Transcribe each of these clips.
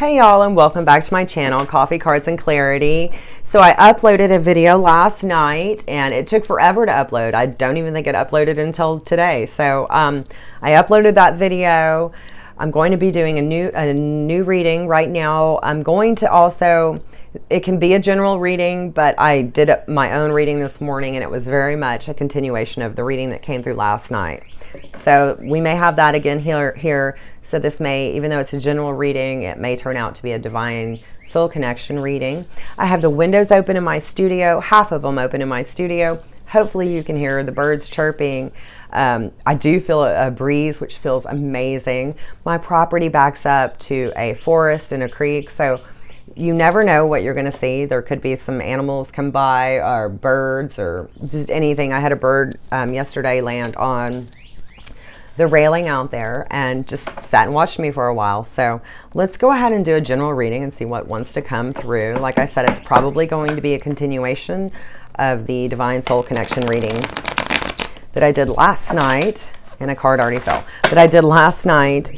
Hey y'all, and welcome back to my channel, Coffee, Cards, and Clarity. So I uploaded a video last night and it took forever to upload. I don't even think it uploaded until today. So I uploaded that video. I'm going to be doing a new reading right now. I'm going to also, it can be a general reading, but I did my own reading this morning and it was very much a continuation of the reading that came through last night. So we may have that again here. So this may, even though it's a general reading, it may turn out to be a divine soul connection reading. I have the windows open in my studio, half of them open in my studio. Hopefully you can hear the birds chirping. I do feel a breeze, which feels amazing. My property backs up to a forest and a creek, so you never know what you're going to see. There could be some animals come by, or birds, or just anything. I had a bird yesterday land on the railing out there and just sat and watched me for a while. So let's go ahead and do a general reading and see what wants to come through. Like I said, it's probably going to be a continuation of the Divine Soul Connection reading that I did last night, and a card already fell, that I did last night,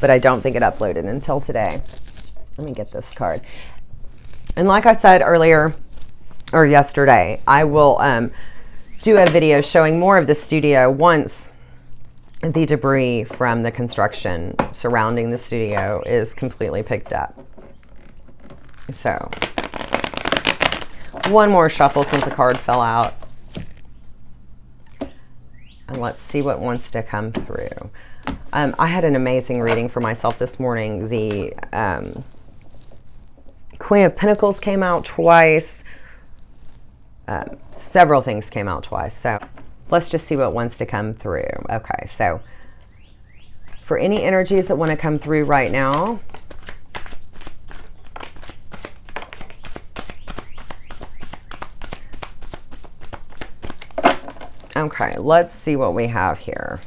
but I don't think it uploaded until today. Let me get this card. And like I said earlier, or yesterday, I will do a video showing more of the studio once the debris from the construction surrounding the studio is completely picked up. So, one more shuffle since a card fell out. And let's see what wants to come through. I had an amazing reading for myself this morning. The Queen of Pentacles came out twice. Several things came out twice. So let's just see what wants to come through. Okay, so for any energies that want to come through right now, okay, let's see what we have here.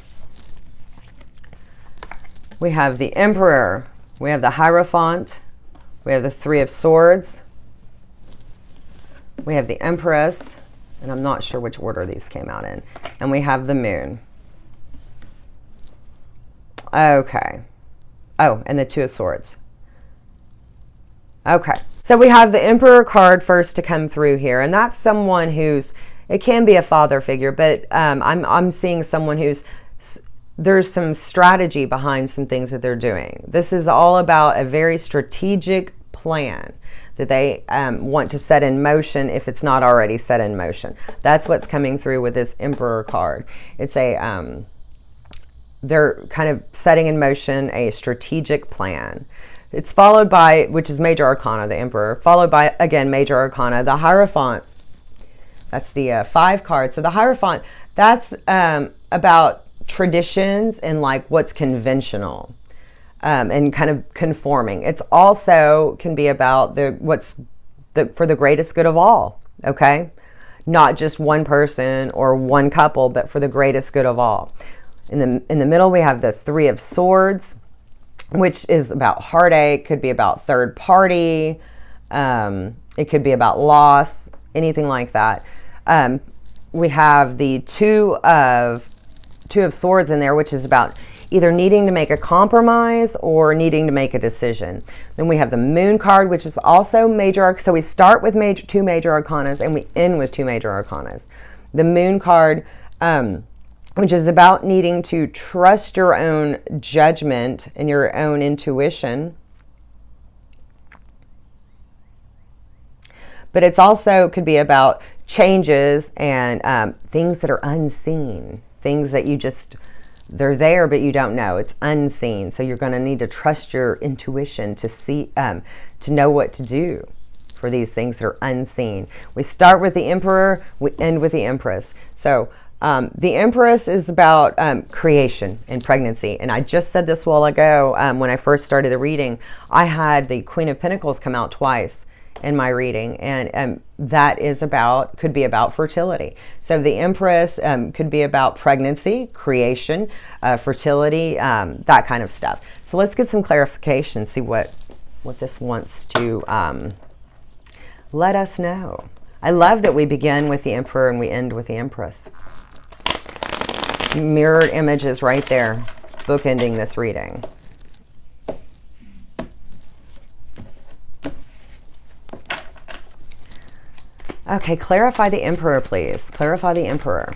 We have the Emperor, we have the Hierophant, we have the Three of Swords, we have the Empress, and I'm not sure which order these came out in, and we have the Moon. Okay. Oh, and the Two of Swords. Okay, so we have the Emperor card first to come through here, and that's someone who's, it can be a father figure, but I'm seeing someone who's, there's some strategy behind some things that they're doing. This is all about a very strategic plan that they want to set in motion if it's not already set in motion. That's what's coming through with this Emperor card. It's a, they're kind of setting in motion a strategic plan. It's followed by, which is Major Arcana, the Emperor, followed by, again, Major Arcana, the Hierophant. That's the 5 cards. So the Hierophant, that's about traditions and like what's conventional. And kind of conforming. It's also can be about for the greatest good of all, okay? Not just one person or one couple, but for the greatest good of all. In the middle, we have the Three of Swords, which is about heartache, could be about third party, it could be about loss, anything like that. We have the Two of Swords in there, which is about either needing to make a compromise or needing to make a decision. Then we have the Moon card, which is also major. So we start with two major arcanas and we end with two major arcanas. The Moon card, which is about needing to trust your own judgment and your own intuition. But it's also could be about changes and things that are unseen, things that you just, they're there, but you don't know. It's unseen. So you're going to need to trust your intuition to see, to know what to do for these things that are unseen. We start with the Emperor, we end with the Empress. So the Empress is about creation and pregnancy. And I just said this a while ago when I first started the reading. I had the Queen of Pentacles come out twice in my reading, and that is about, could be about fertility. So the Empress could be about pregnancy, creation, fertility, that kind of stuff. So let's get some clarification, see what this wants to let us know. I love that we begin with the Emperor and we end with the Empress. Mirrored images right there, bookending this reading. Okay, clarify the Emperor, please. Clarify the Emperor.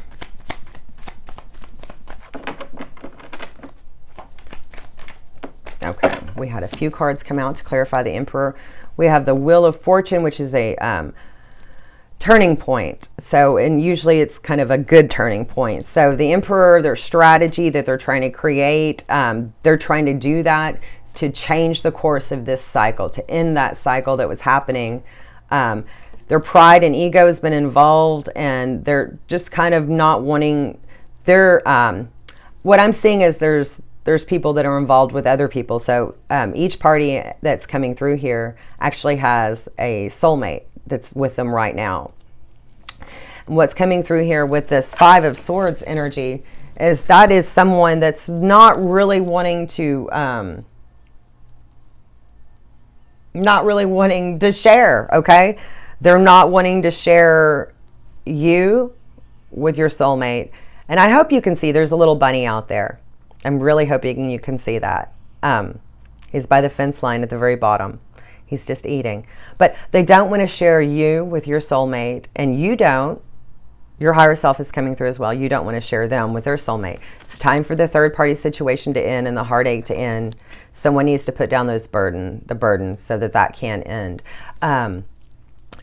Okay, we had a few cards come out to clarify the Emperor. We have the Wheel of Fortune, which is a turning point. So, and usually it's kind of a good turning point. So the Emperor, their strategy that they're trying to create, they're trying to do that to change the course of this cycle, to end that cycle that was happening. Their pride and ego has been involved, and they're just kind of not wanting. They're what I'm seeing is there's people that are involved with other people. So each party that's coming through here actually has a soulmate that's with them right now. What's coming through here with this Five of Swords energy is that is someone that's not really wanting to share, okay? They're not wanting to share you with your soulmate. And I hope you can see there's a little bunny out there. I'm really hoping you can see that. He's by the fence line at the very bottom. He's just eating. But they don't want to share you with your soulmate, and you don't. Your higher self is coming through as well. You don't want to share them with their soulmate. It's time for the third party situation to end and the heartache to end. Someone needs to put down the burden so that can end.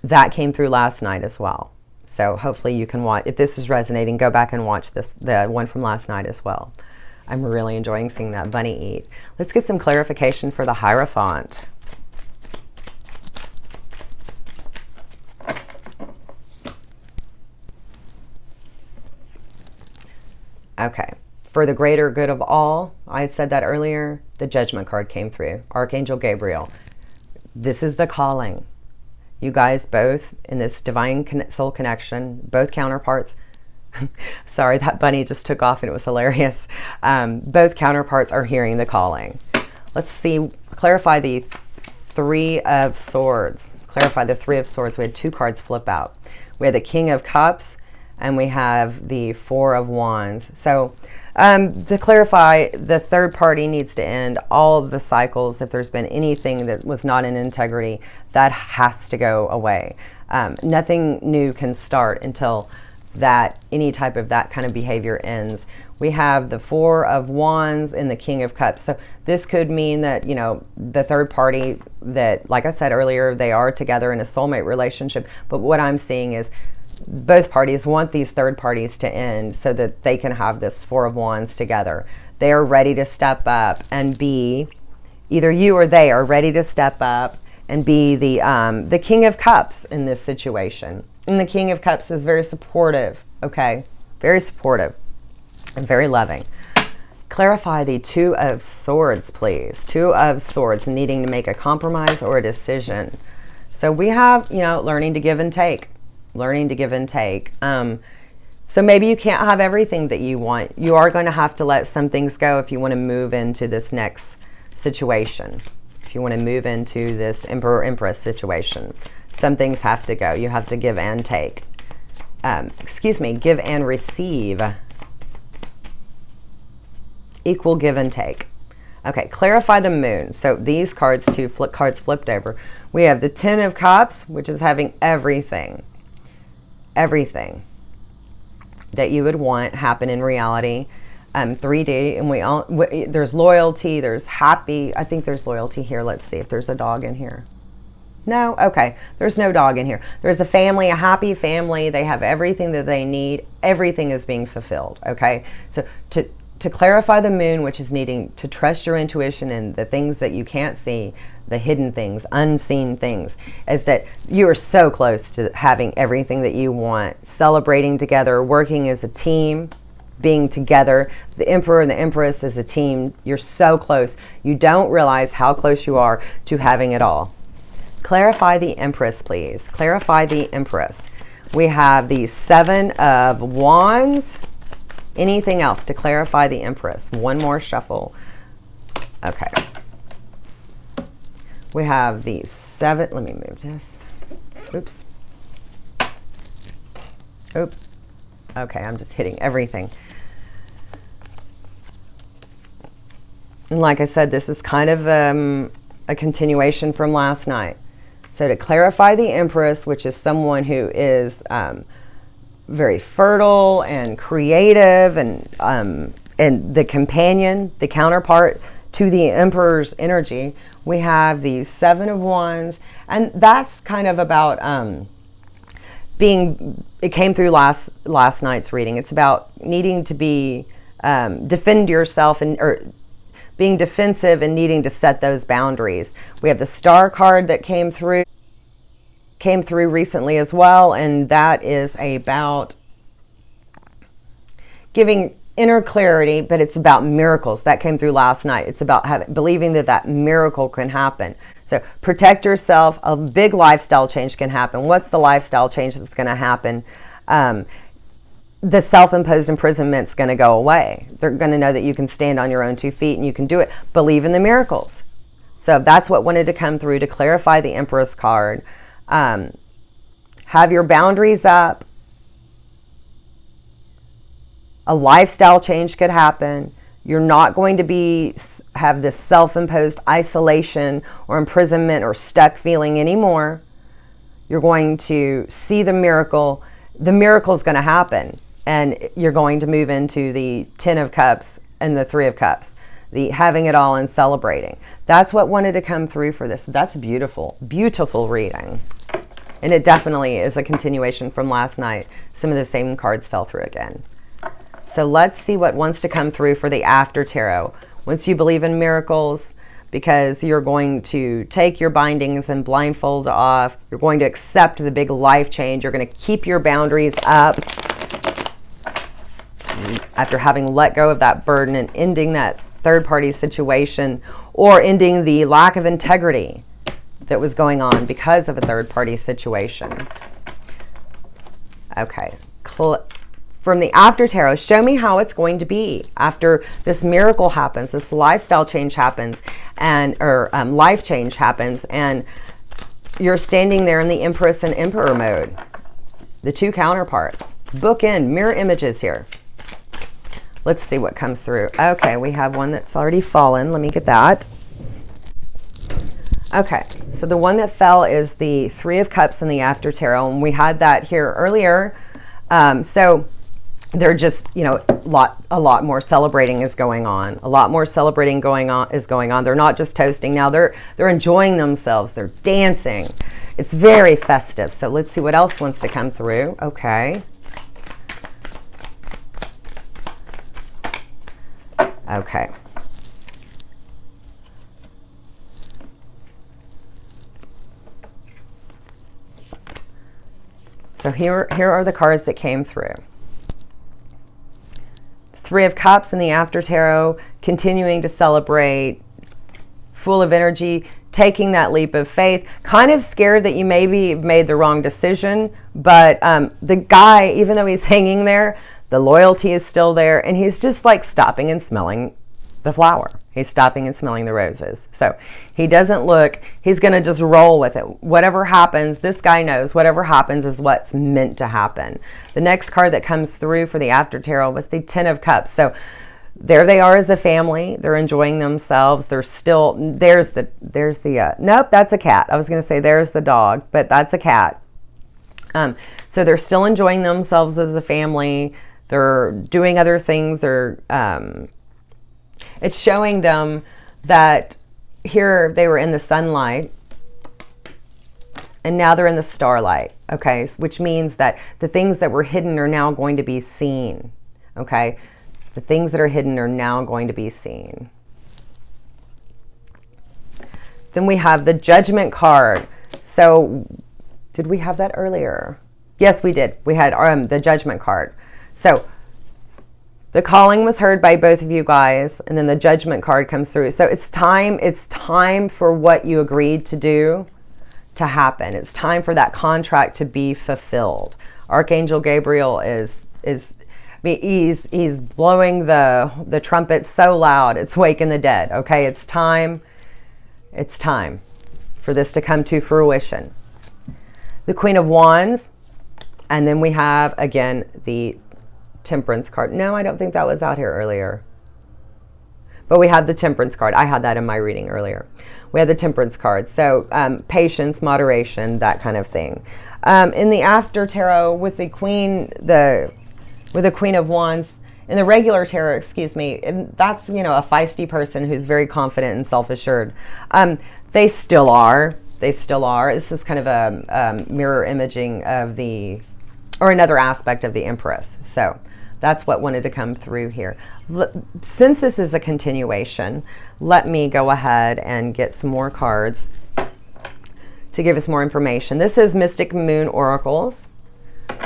That came through last night as well. So hopefully you can watch. If this is resonating, go back and watch the one from last night as well. I'm really enjoying seeing that bunny eat. Let's get some clarification for the Hierophant. Okay, for the greater good of all, I had said that earlier, the Judgment card came through. Archangel Gabriel. This is the calling. You guys both in this divine soul connection, both counterparts. Sorry, that bunny just took off and it was hilarious. Both counterparts are hearing the calling. Let's see, clarify the Three of Swords. Clarify the Three of Swords. We had two cards flip out. We had the King of Cups and we have the Four of Wands. So to clarify, the third party needs to end all of the cycles. If there's been anything that was not in integrity, that has to go away. Nothing new can start until any type of that kind of behavior ends. We have the Four of Wands and the King of Cups. So this could mean that, you know, the third party that, like I said earlier, they are together in a soulmate relationship. But what I'm seeing is both parties want these third parties to end so that they can have this Four of Wands together. They are ready to step up and be, either you or they are ready to step up and be the King of Cups in this situation. And the King of Cups is very supportive, okay? Very supportive and very loving. Clarify the Two of Swords, please. Two of Swords, needing to make a compromise or a decision. So we have, you know, learning to give and take. Learning to give and take. So maybe you can't have everything that you want. You are going to have to let some things go if you want to move into this next situation. If you want to move into this Emperor-Empress situation. Some things have to go. You have to give and take. Give and receive. Equal give and take. Okay, clarify the Moon. So these cards, cards flipped over. We have the Ten of Cups, which is having everything that you would want happen in reality. 3D, and there's loyalty, there's happy. I think there's loyalty here. Let's see if there's a dog in here. No? Okay. There's no dog in here. There's a family, a happy family. They have everything that they need. Everything is being fulfilled. Okay? So to clarify the Moon, which is needing to trust your intuition and the things that you can't see, the hidden things, unseen things, is that you are so close to having everything that you want, celebrating together, working as a team, being together. The Emperor and the Empress as a team, you're so close. You don't realize how close you are to having it all. Clarify the Empress, please. Clarify the Empress. We have the Seven of Wands. Anything else to clarify the Empress? One more shuffle. Okay. We have the Seven. Let me move this. Oops. Oop. Okay, I'm just hitting everything. And like I said, this is kind of a continuation from last night. So to clarify the Empress, which is someone who is very fertile and creative, and the companion, the counterpart to the Emperor's energy, we have the Seven of Wands, and that's kind of about it came through last night's reading. It's about needing to be defend yourself, or being defensive and needing to set those boundaries. We have the Star card that came through recently as well, and that is about giving inner clarity, but it's about miracles. That came through last night. It's about believing that miracle can happen. So protect yourself. A big lifestyle change can happen. What's the lifestyle change that's going to happen? The self-imposed imprisonment's going to go away. They're going to know that you can stand on your own 2 feet and you can do it. Believe in the miracles. So that's what wanted to come through to clarify the Empress card. Have your boundaries up. A lifestyle change could happen. You're not going to have this self-imposed isolation or imprisonment or stuck feeling anymore. You're going to see the miracle. The miracle is going to happen, and you're going to move into the 10 of Cups and the 3 of Cups, the having it all and celebrating. That's what wanted to come through for this. That's beautiful, beautiful reading. And it definitely is a continuation from last night. Some of the same cards fell through again. So let's see what wants to come through for the after tarot. Once you believe in miracles, because you're going to take your bindings and blindfold off, you're going to accept the big life change, you're going to keep your boundaries up after having let go of that burden and ending that third-party situation, or ending the lack of integrity that was going on because of a third-party situation. Okay. From the after tarot, show me how it's going to be after this miracle happens, this lifestyle change happens, or life change happens, and you're standing there in the Empress and Emperor mode. The two counterparts. Bookend, mirror images here. Let's see what comes through. Okay, we have one that's already fallen. Let me get that. Okay, so the one that fell is the 3 of Cups in the after tarot, and we had that here earlier. So they're just, a lot more celebrating is going on. A lot more celebrating is going on. They're not just toasting now. They're enjoying themselves. They're dancing. It's very festive. So let's see what else wants to come through. Okay. Okay. So here are the cards that came through. 3 of Cups in the after tarot, continuing to celebrate, full of energy, taking that leap of faith, kind of scared that you maybe made the wrong decision, but the guy, even though he's hanging there, the loyalty is still there, and he's just like stopping and smelling the flower. He's stopping and smelling the roses. So he doesn't look, he's going to just roll with it. Whatever happens, this guy knows whatever happens is what's meant to happen. The next card that comes through for the after tarot was the 10 of Cups. So there they are as a family. They're enjoying themselves. They're still, there's the nope, that's a cat. I was going to say there's the dog, but that's a cat. So they're still enjoying themselves as a family. They're doing other things. It's showing them that here they were in the sunlight and now they're in the starlight, okay? Which means that the things that were hidden are now going to be seen, okay? The things that are hidden are now going to be seen. Then we have the Judgment card. So did we have that earlier? Yes, we did. We had the Judgment card. So the calling was heard by both of you guys, and then the Judgment card comes through. So it's time for what you agreed to do to happen. It's time for that contract to be fulfilled. Archangel Gabriel he's blowing the trumpet so loud it's waking the dead. Okay, it's time for this to come to fruition. The Queen of Wands, and then we have again the Temperance card. No, I don't think that was out here earlier. But we have the Temperance card. I had that in my reading earlier. We have the Temperance card. So patience, moderation, that kind of thing. In the After Tarot with the Queen, with the Queen of Wands, in the regular tarot, excuse me, and that's, you know, a feisty person who's very confident and self-assured. They still are. They still are. This is kind of a mirror imaging of or another aspect of the Empress. So that's what wanted to come through here. Since this is a continuation, let me go ahead and get some more cards to give us more information. This is Mystic Moon Oracles.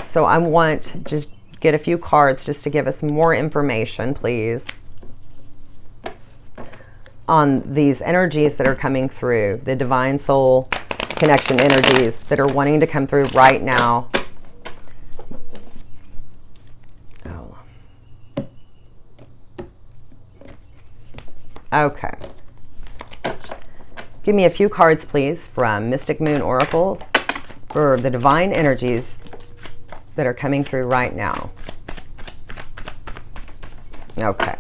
So I want just get a few cards just to give us more information, please, on these energies that are coming through, the divine soul connection energies that are wanting to come through right now. Oh. Okay. Give me a few cards, please, from Mystic Moon Oracle for the divine energies that are coming through right now. Okay.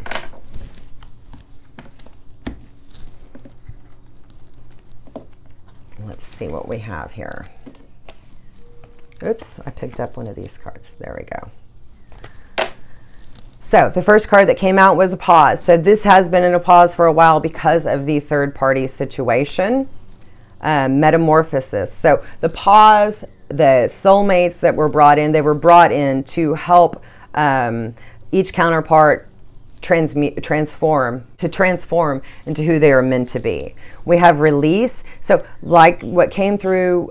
Let's see what we have here. Oops, I picked up one of these cards. There we go. So the first card that came out was a pause. So this has been in a pause for a while because of the third party situation. Metamorphosis. So the pause, the soulmates that were brought in, they were brought in to help each counterpart transform into who they are meant to be. We have release. So like what came through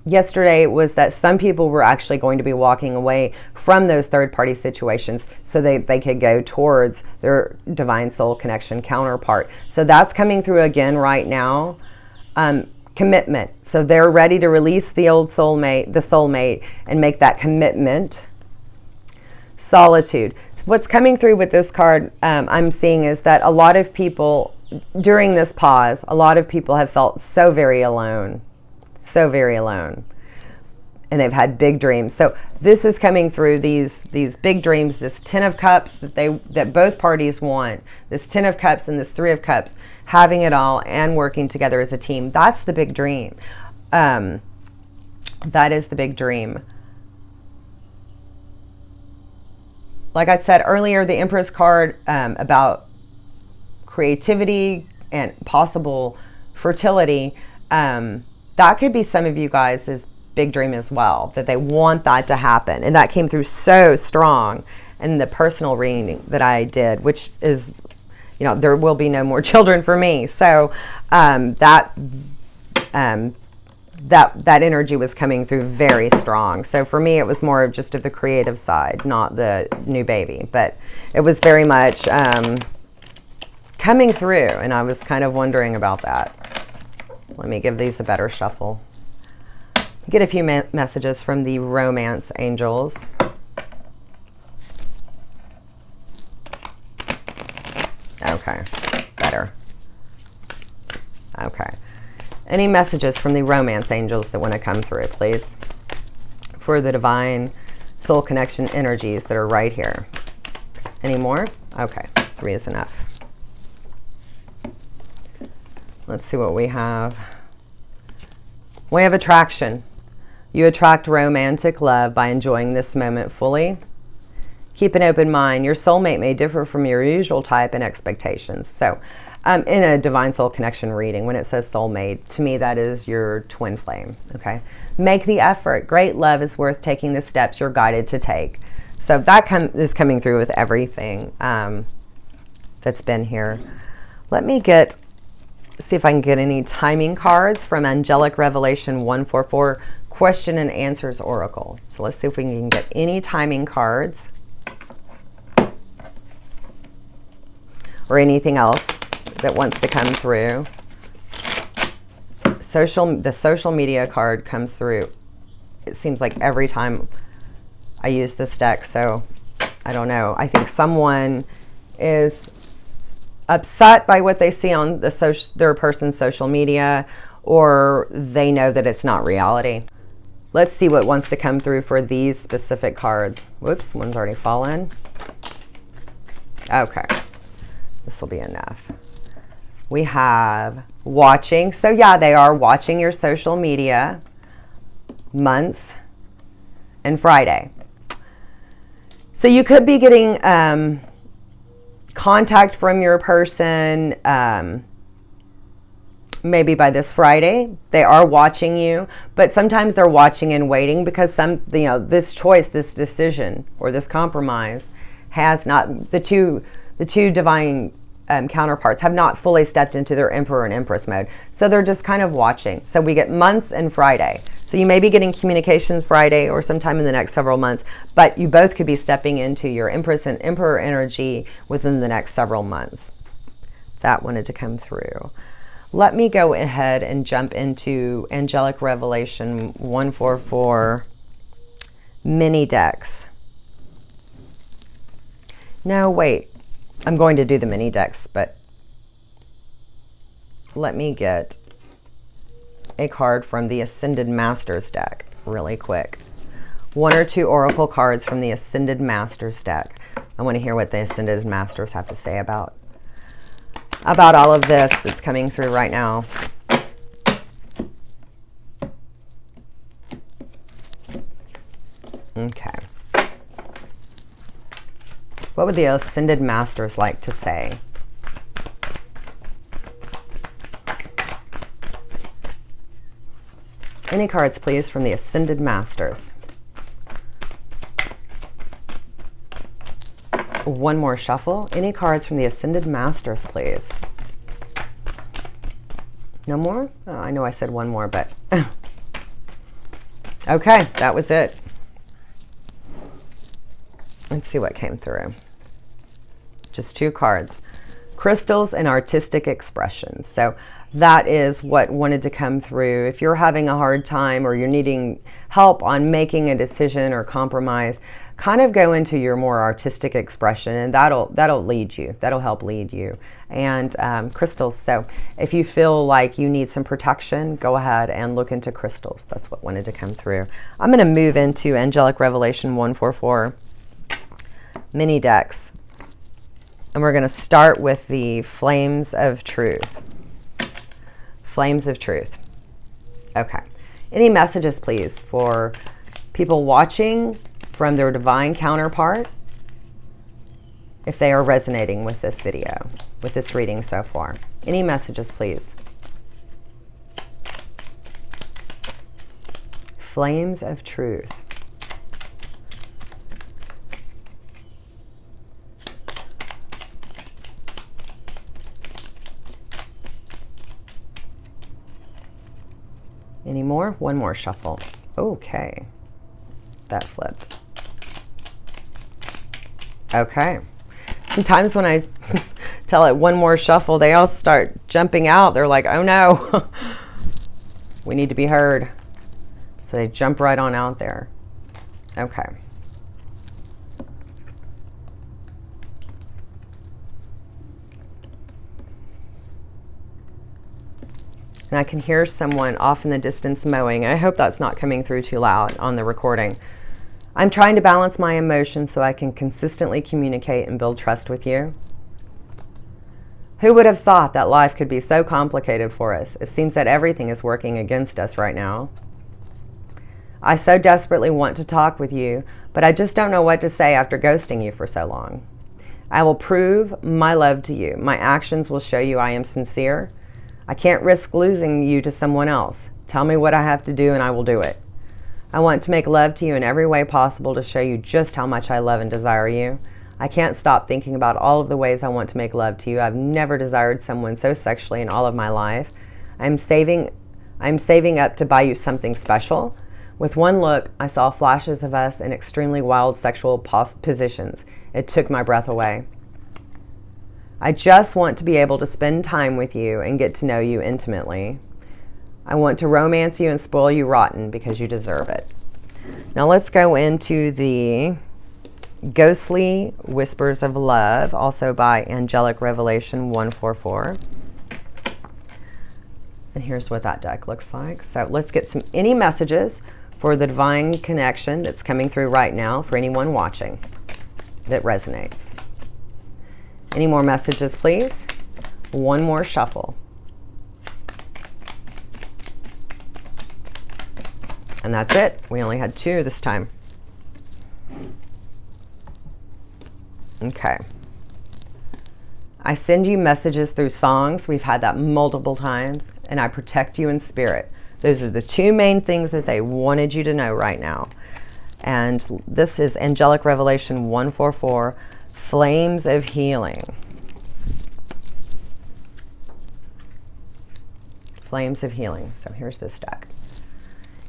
yesterday was that some people were actually going to be walking away from those third-party situations so they could go towards their divine soul connection counterpart. So that's coming through again right now. Commitment. So they're ready to release the old soulmate, and make that commitment. Solitude. What's coming through with this card I'm seeing is that a lot of people during this pause, a lot of people have felt so very alone, and they've had big dreams. So this is coming through, these big dreams, this 10 of Cups that both parties want, this 10 of Cups and this 3 of Cups, having it all and working together as a team. That's the big dream. That is the big dream. Like I said earlier, the Empress card about creativity and possible fertility, that could be some of you guys' big dream as well, that they want that to happen. And that came through so strong in the personal reading that I did, which is, you know, there will be no more children for me. So that energy was coming through very strong. So for me, it was more of just of the creative side, not the new baby. But it was very much coming through, and I was kind of wondering about that. Let me give these a better shuffle. Get a few messages from the romance angels. Okay, better. Okay. Any messages from the romance angels that want to come through, please, for the divine soul connection energies that are right here? Any more? Okay, 3 is enough. Let's see what we have. We have attraction. You attract romantic love by enjoying this moment fully. Keep an open mind. Your soulmate may differ from your usual type and expectations. So in a divine soul connection reading, when it says soulmate, to me that is your twin flame. Okay, make the effort. Great love is worth taking the steps you're guided to take. So that is coming through with everything that's been here. Let me see if I can get any timing cards from Angelic Revelation 144 Question and Answers Oracle. So let's see if we can get any timing cards or anything else that wants to come through. The social media card comes through. It seems like every time I use this deck, so I don't know. I think someone is upset by what they see on their person's social media, or they know that it's not reality. Let's see what wants to come through for these specific cards. Whoops, one's already fallen. Okay, this will be enough. We have watching. So yeah, they are watching your social media. Months and Friday. So you could be getting contact from your person maybe by this Friday. They are watching you, but sometimes they're watching and waiting because this choice, this decision, or this compromise has not, the two divine counterparts have not fully stepped into their Emperor and Empress mode. So they're just kind of watching. So we get months and Friday. So you may be getting communications Friday or sometime in the next several months, but you both could be stepping into your Empress and Emperor energy within the next several months. That wanted to come through. Let me go ahead and jump into Angelic Revelation 144 mini decks. No, wait. I'm going to do the mini decks, but let me get a card from the Ascended Masters deck really quick. One or two oracle cards from the Ascended Masters deck. I want to hear what the Ascended Masters have to say about all of this that's coming through right now. Okay. What would the Ascended Masters like to say? Any cards, please, from the Ascended Masters. One more shuffle. Any cards from the Ascended Masters, please. No more? Oh, I know I said one more, but... Okay, that was it. Let's see what came through. Just two cards. Crystals and artistic expressions. So that is what wanted to come through. If you're having a hard time or you're needing help on making a decision or compromise, kind of go into your more artistic expression, and that'll lead you. That'll help lead you. And crystals. So if you feel like you need some protection, go ahead and look into crystals. That's what wanted to come through. I'm going to move into Angelic Revelation 144 mini decks. And we're going to start with the Flames of Truth. Flames of Truth. Okay. Any messages, please, for people watching from their divine counterpart, if they are resonating with this video, with this reading so far? Any messages, please? Flames of Truth. Any more? One more shuffle. Okay. That flipped. Okay. Sometimes when I tell it one more shuffle, they all start jumping out. They're like, oh no, we need to be heard. So they jump right on out there. Okay. And I can hear someone off in the distance mowing. I hope that's not coming through too loud on the recording. I'm trying to balance my emotions so I can consistently communicate and build trust with you. Who would have thought that life could be so complicated for us? It seems that everything is working against us right now. I so desperately want to talk with you, but I just don't know what to say after ghosting you for so long. I will prove my love to you. My actions will show you I am sincere. I can't risk losing you to someone else. Tell me what I have to do and I will do it. I want to make love to you in every way possible to show you just how much I love and desire you. I can't stop thinking about all of the ways I want to make love to you. I've never desired someone so sexually in all of my life. I'm saving up to buy you something special. With one look, I saw flashes of us in extremely wild sexual positions. It took my breath away. I just want to be able to spend time with you and get to know you intimately. I want to romance you and spoil you rotten because you deserve it. Now let's go into the Ghostly Whispers of Love, also by Angelic Revelation 144. And here's what that deck looks like. So let's get any messages for the divine connection that's coming through right now for anyone watching that resonates. Any more messages, please? One more shuffle. And that's it. We only had 2 this time. Okay. I send you messages through songs. We've had that multiple times. And I protect you in spirit. Those are the 2 main things that they wanted you to know right now. And this is Angelic Revelation 144, Flames of Healing. Flames of Healing. So here's this deck.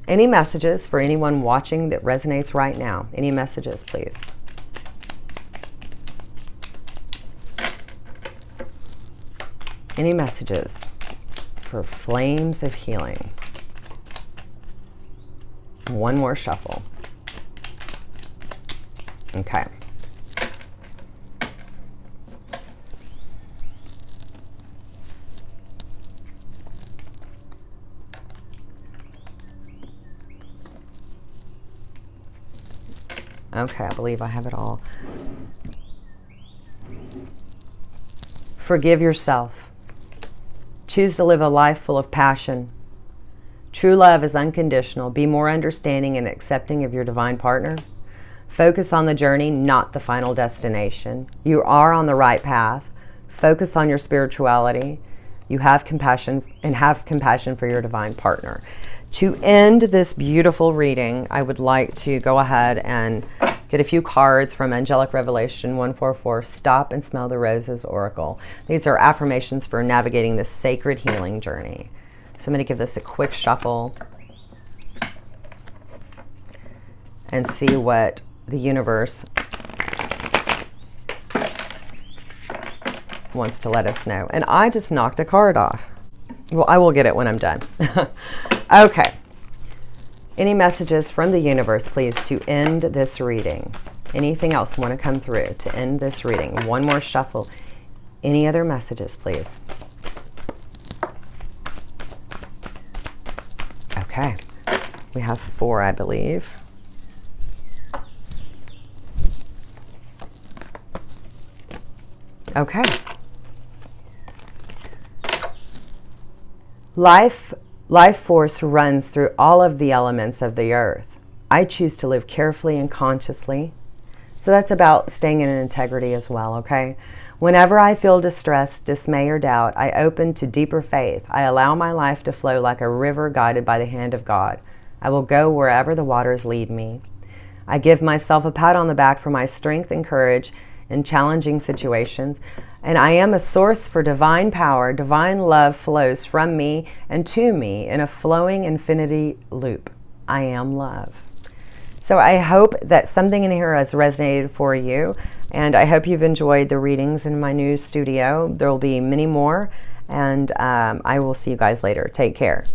Any messages for anyone watching that resonates right now? Any messages, please? Any messages for Flames of Healing? One more shuffle. Okay. Okay, I believe I have it all. Forgive yourself. Choose to live a life full of passion. True love is unconditional. Be more understanding and accepting of your divine partner. Focus on the journey, not the final destination. You are on the right path. Focus on your spirituality. You have compassion and have compassion for your divine partner. To end this beautiful reading, I would like to go ahead and get a few cards from Angelic Revelation 144, Stop and Smell the Roses Oracle. These are affirmations for navigating this sacred healing journey. So I'm going to give this a quick shuffle and see what the universe wants to let us know. And I just knocked a card off. Well, I will get it when I'm done. Okay. Any messages from the universe, please, to end this reading? Anything else want to come through to end this reading? One more shuffle. Any other messages, please? Okay. We have 4, I believe. Okay. Life force runs through all of the elements of the earth. I choose to live carefully and consciously. So that's about staying in integrity as well, okay? Whenever I feel distress, dismay, or doubt, I open to deeper faith. I allow my life to flow like a river guided by the hand of God. I will go wherever the waters lead me. I give myself a pat on the back for my strength and courage in challenging situations. And I am a source for divine power. Divine love flows from me and to me in a flowing infinity loop. I am love. So I hope that something in here has resonated for you. And I hope you've enjoyed the readings in my new studio. There will be many more. And I will see you guys later. Take care.